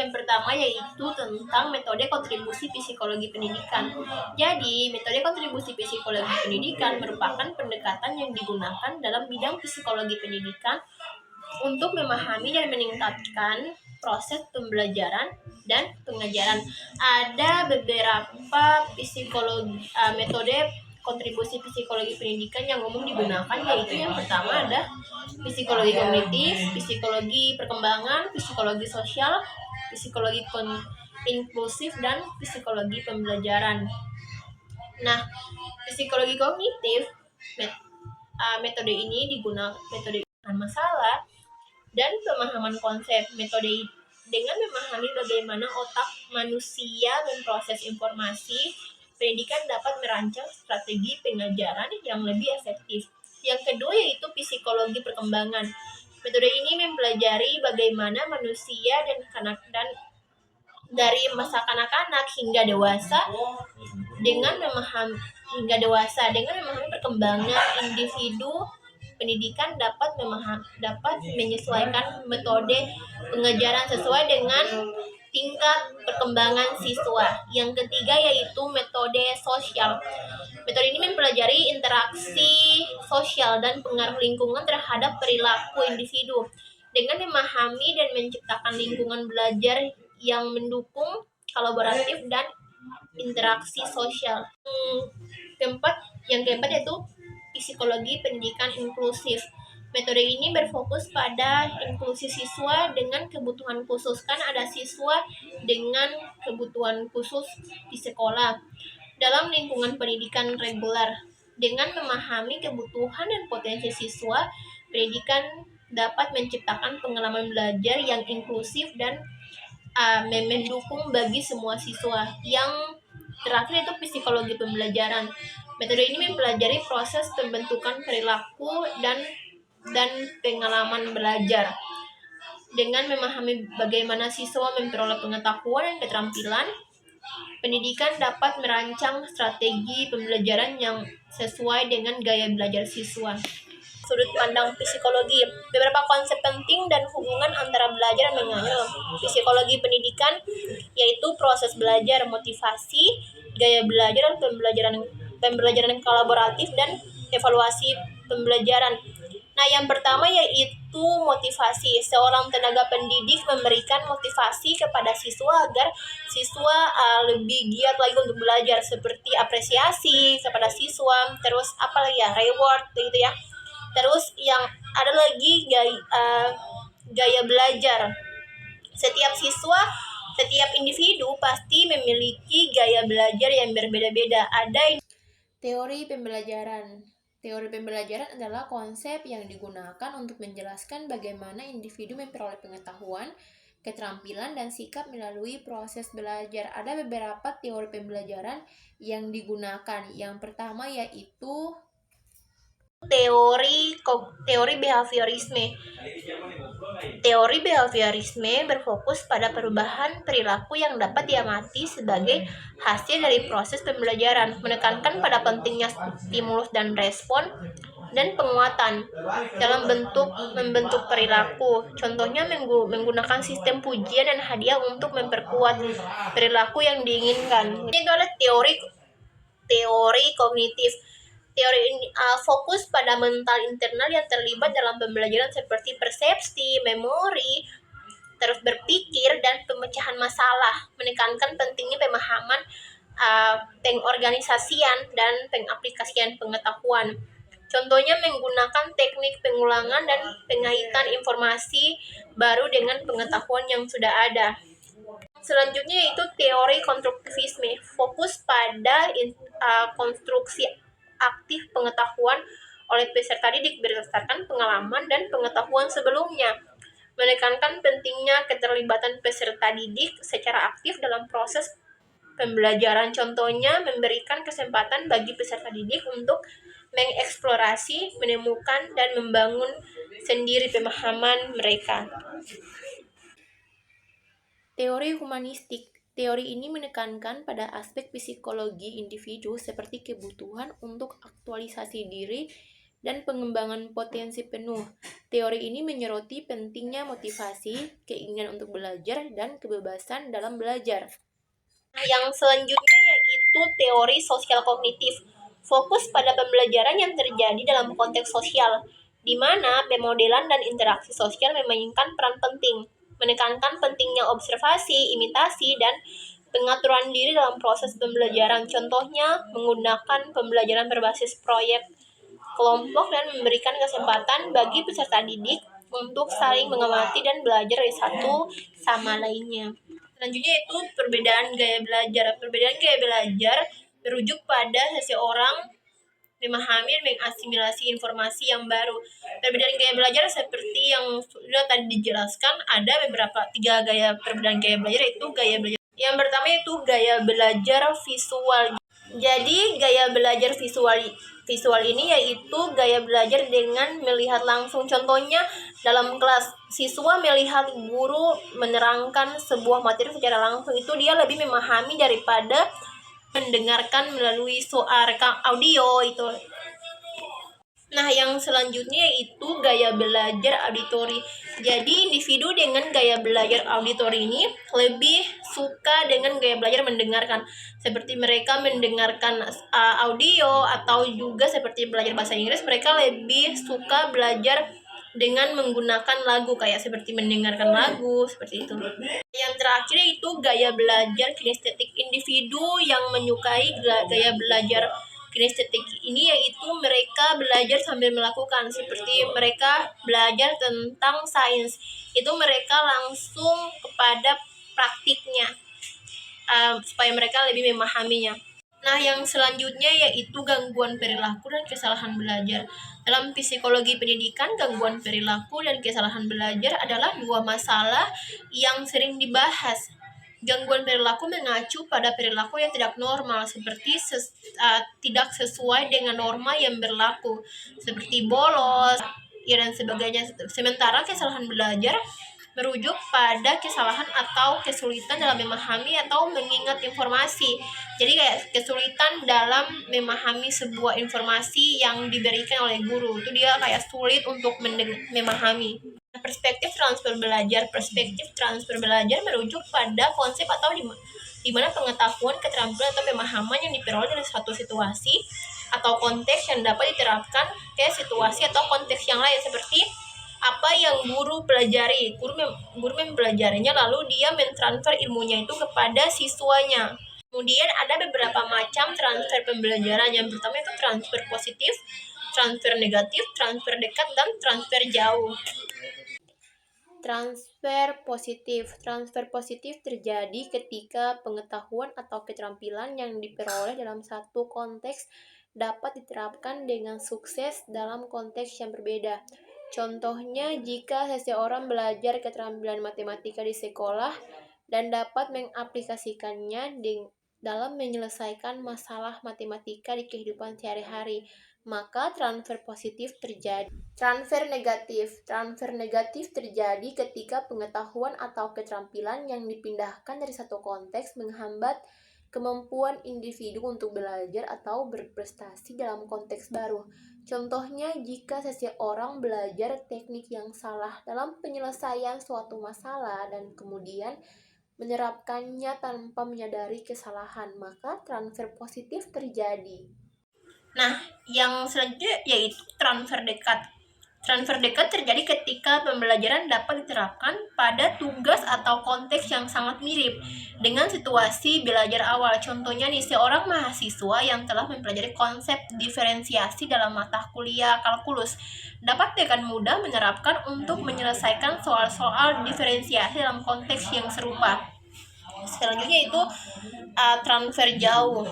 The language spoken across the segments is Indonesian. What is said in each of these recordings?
Yang pertama yaitu tentang metode kontribusi psikologi pendidikan. Jadi, metode kontribusi psikologi pendidikan merupakan pendekatan yang digunakan dalam bidang psikologi pendidikan untuk memahami dan meningkatkan proses pembelajaran dan pengajaran. Ada beberapa metode kontribusi psikologi pendidikan yang umum digunakan, yaitu yang pertama ada psikologi kognitif, psikologi perkembangan, psikologi sosial, psikologi inklusif, dan psikologi pembelajaran. Nah, psikologi kognitif metode ini digunakan masalah dan pemahaman konsep. Metode dengan memahami bagaimana otak manusia memproses informasi, pendidikan dapat merancang strategi pengajaran yang lebih efektif. Yang kedua yaitu psikologi perkembangan. Metode ini mempelajari bagaimana manusia dan dari masa kanak-kanak hingga dewasa dengan memahami perkembangan individu. Pendidikan dapat menyesuaikan metode pengajaran sesuai dengan tingkat perkembangan siswa. Yang ketiga yaitu metode sosial. Metode ini mempelajari interaksi sosial dan pengaruh lingkungan terhadap perilaku individu dengan memahami dan menciptakan lingkungan belajar yang mendukung kolaboratif dan interaksi sosial. Yang keempat yaitu psikologi pendidikan inklusif. Metode ini berfokus pada inklusi siswa dengan kebutuhan khusus. Kan ada siswa dengan kebutuhan khusus di sekolah dalam lingkungan pendidikan reguler. Dengan memahami kebutuhan dan potensi siswa, pendidikan dapat menciptakan pengalaman belajar yang inklusif dan mendukung bagi semua siswa. Yang terakhir itu psikologi pembelajaran. Metode ini mempelajari proses pembentukan perilaku dan pengalaman belajar. Dengan memahami bagaimana siswa memperoleh pengetahuan dan keterampilan, pendidikan dapat merancang strategi pembelajaran yang sesuai dengan gaya belajar siswa. Sudut pandang psikologi. Beberapa konsep penting dan hubungan antara belajar dan mengajar psikologi pendidikan yaitu proses belajar, motivasi, gaya belajar, dan pembelajaran kolaboratif, dan evaluasi pembelajaran. Nah, yang pertama yaitu motivasi. Seorang tenaga pendidik memberikan motivasi kepada siswa agar siswa lebih giat lagi untuk belajar, seperti apresiasi kepada siswa, terus reward gitu ya. Terus yang ada lagi gaya belajar. Setiap individu pasti memiliki gaya belajar yang berbeda-beda. Ada teori pembelajaran. Teori pembelajaran adalah konsep yang digunakan untuk menjelaskan bagaimana individu memperoleh pengetahuan, keterampilan, dan sikap melalui proses belajar. Ada beberapa teori pembelajaran yang digunakan. Yang pertama yaitu teori behaviorisme. Teori behaviorisme berfokus pada perubahan perilaku yang dapat diamati sebagai hasil dari proses pembelajaran, menekankan pada pentingnya stimulus dan respon dan penguatan dalam membentuk perilaku. Contohnya menggunakan sistem pujian dan hadiah untuk memperkuat perilaku yang diinginkan. Ini adalah teori kognitif. Teori ini fokus pada mental internal yang terlibat dalam pembelajaran seperti persepsi, memori, terus berpikir, dan pemecahan masalah, menekankan pentingnya pemahaman, pengorganisasian, dan pengaplikasian pengetahuan. Contohnya menggunakan teknik pengulangan dan pengaitan informasi baru dengan pengetahuan yang sudah ada. Selanjutnya yaitu teori konstruktivisme, fokus pada konstruksi aktif pengetahuan oleh peserta didik berdasarkan pengalaman dan pengetahuan sebelumnya, menekankan pentingnya keterlibatan peserta didik secara aktif dalam proses pembelajaran. Contohnya memberikan kesempatan bagi peserta didik untuk mengeksplorasi, menemukan, dan membangun sendiri pemahaman mereka. Teori humanistik. Teori ini menekankan pada aspek psikologi individu seperti kebutuhan untuk aktualisasi diri dan pengembangan potensi penuh. Teori ini menyoroti pentingnya motivasi, keinginan untuk belajar, dan kebebasan dalam belajar. Yang selanjutnya yaitu teori sosial kognitif. Fokus pada pembelajaran yang terjadi dalam konteks sosial, di mana pemodelan dan interaksi sosial memainkan peran penting, menekankan pentingnya observasi, imitasi, dan pengaturan diri dalam proses pembelajaran. Contohnya, menggunakan pembelajaran berbasis proyek kelompok dan memberikan kesempatan bagi peserta didik untuk saling mengamati dan belajar dari satu sama lainnya. Selanjutnya itu perbedaan gaya belajar. Perbedaan gaya belajar merujuk pada seseorang memahami dan mengasimilasi informasi yang baru. Perbedaan gaya belajar seperti yang sudah tadi dijelaskan, ada beberapa 3 gaya perbedaan gaya belajar, yaitu gaya belajar. Yang pertama itu gaya belajar visual. Jadi gaya belajar visual ini yaitu gaya belajar dengan melihat langsung. Contohnya dalam kelas, siswa melihat guru menerangkan sebuah materi secara langsung, itu dia lebih memahami daripada mendengarkan melalui suara audio itu. Nah, yang selanjutnya itu gaya belajar auditori. Jadi, individu dengan gaya belajar auditori ini lebih suka dengan gaya belajar mendengarkan. Seperti mereka mendengarkan audio, atau juga seperti belajar bahasa Inggris, mereka lebih suka belajar dengan menggunakan lagu, kayak seperti mendengarkan lagu, seperti itu. Yang terakhir itu gaya belajar kinestetik. Individu yang menyukai gaya belajar kinestetik ini yaitu mereka belajar sambil melakukan, seperti mereka belajar tentang sains, itu mereka langsung kepada praktiknya, supaya mereka lebih memahaminya. Nah, yang selanjutnya yaitu gangguan perilaku dan kesalahan belajar. Dalam psikologi pendidikan, gangguan perilaku dan kesalahan belajar adalah 2 masalah yang sering dibahas. Gangguan perilaku mengacu pada perilaku yang tidak normal, seperti tidak sesuai dengan norma yang berlaku, seperti bolos, dan sebagainya. Sementara kesalahan belajar merujuk pada kesalahan atau kesulitan dalam memahami atau mengingat informasi. Jadi kayak kesulitan dalam memahami sebuah informasi yang diberikan oleh guru, itu dia kayak sulit untuk memahami. Perspektif transfer belajar. Perspektif transfer belajar merujuk pada konsep atau di mana pengetahuan, keterampilan, atau pemahaman yang diperoleh dari suatu situasi atau konteks yang dapat diterapkan ke situasi atau konteks yang lain, seperti apa yang guru pelajari. Guru mempelajarinya, lalu dia mentransfer ilmunya itu kepada siswanya. Kemudian ada beberapa macam transfer pembelajaran. Yang pertama itu transfer positif, transfer negatif, transfer dekat, dan transfer jauh. Transfer positif. Transfer positif terjadi ketika pengetahuan atau keterampilan yang diperoleh dalam satu konteks dapat diterapkan dengan sukses dalam konteks yang berbeda. Contohnya, jika seseorang belajar keterampilan matematika di sekolah dan dapat mengaplikasikannya dalam menyelesaikan masalah matematika di kehidupan sehari-hari, maka transfer positif terjadi. Transfer negatif. Transfer negatif terjadi ketika pengetahuan atau keterampilan yang dipindahkan dari satu konteks menghambat kemampuan individu untuk belajar atau berprestasi dalam konteks baru. Contohnya, jika seseorang belajar teknik yang salah dalam penyelesaian suatu masalah dan kemudian menerapkannya tanpa menyadari kesalahan, maka transfer positif terjadi. Nah, yang selanjutnya yaitu transfer dekat. Transfer dekat terjadi ketika pembelajaran dapat diterapkan pada tugas atau konteks yang sangat mirip dengan situasi belajar awal. Contohnya nih, seorang mahasiswa yang telah mempelajari konsep diferensiasi dalam mata kuliah kalkulus dapat dengan mudah menerapkan untuk menyelesaikan soal-soal diferensiasi dalam konteks yang serupa. Selanjutnya itu transfer jauh.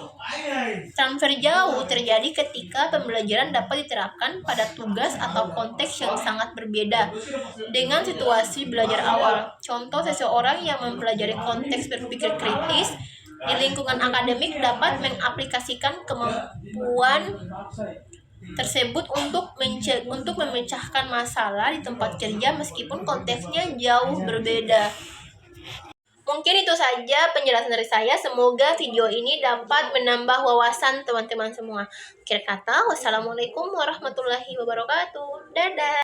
Transfer jauh terjadi ketika pembelajaran dapat diterapkan pada tugas atau konteks yang sangat berbeda dengan situasi belajar awal. Contoh, seseorang yang mempelajari konteks berpikir kritis di lingkungan akademik dapat mengaplikasikan kemampuan tersebut untuk memecahkan masalah di tempat kerja meskipun konteksnya jauh berbeda. Mungkin itu saja penjelasan dari saya. Semoga video ini dapat menambah wawasan teman-teman semua. Akhir kata, wassalamualaikum warahmatullahi wabarakatuh. Dadah.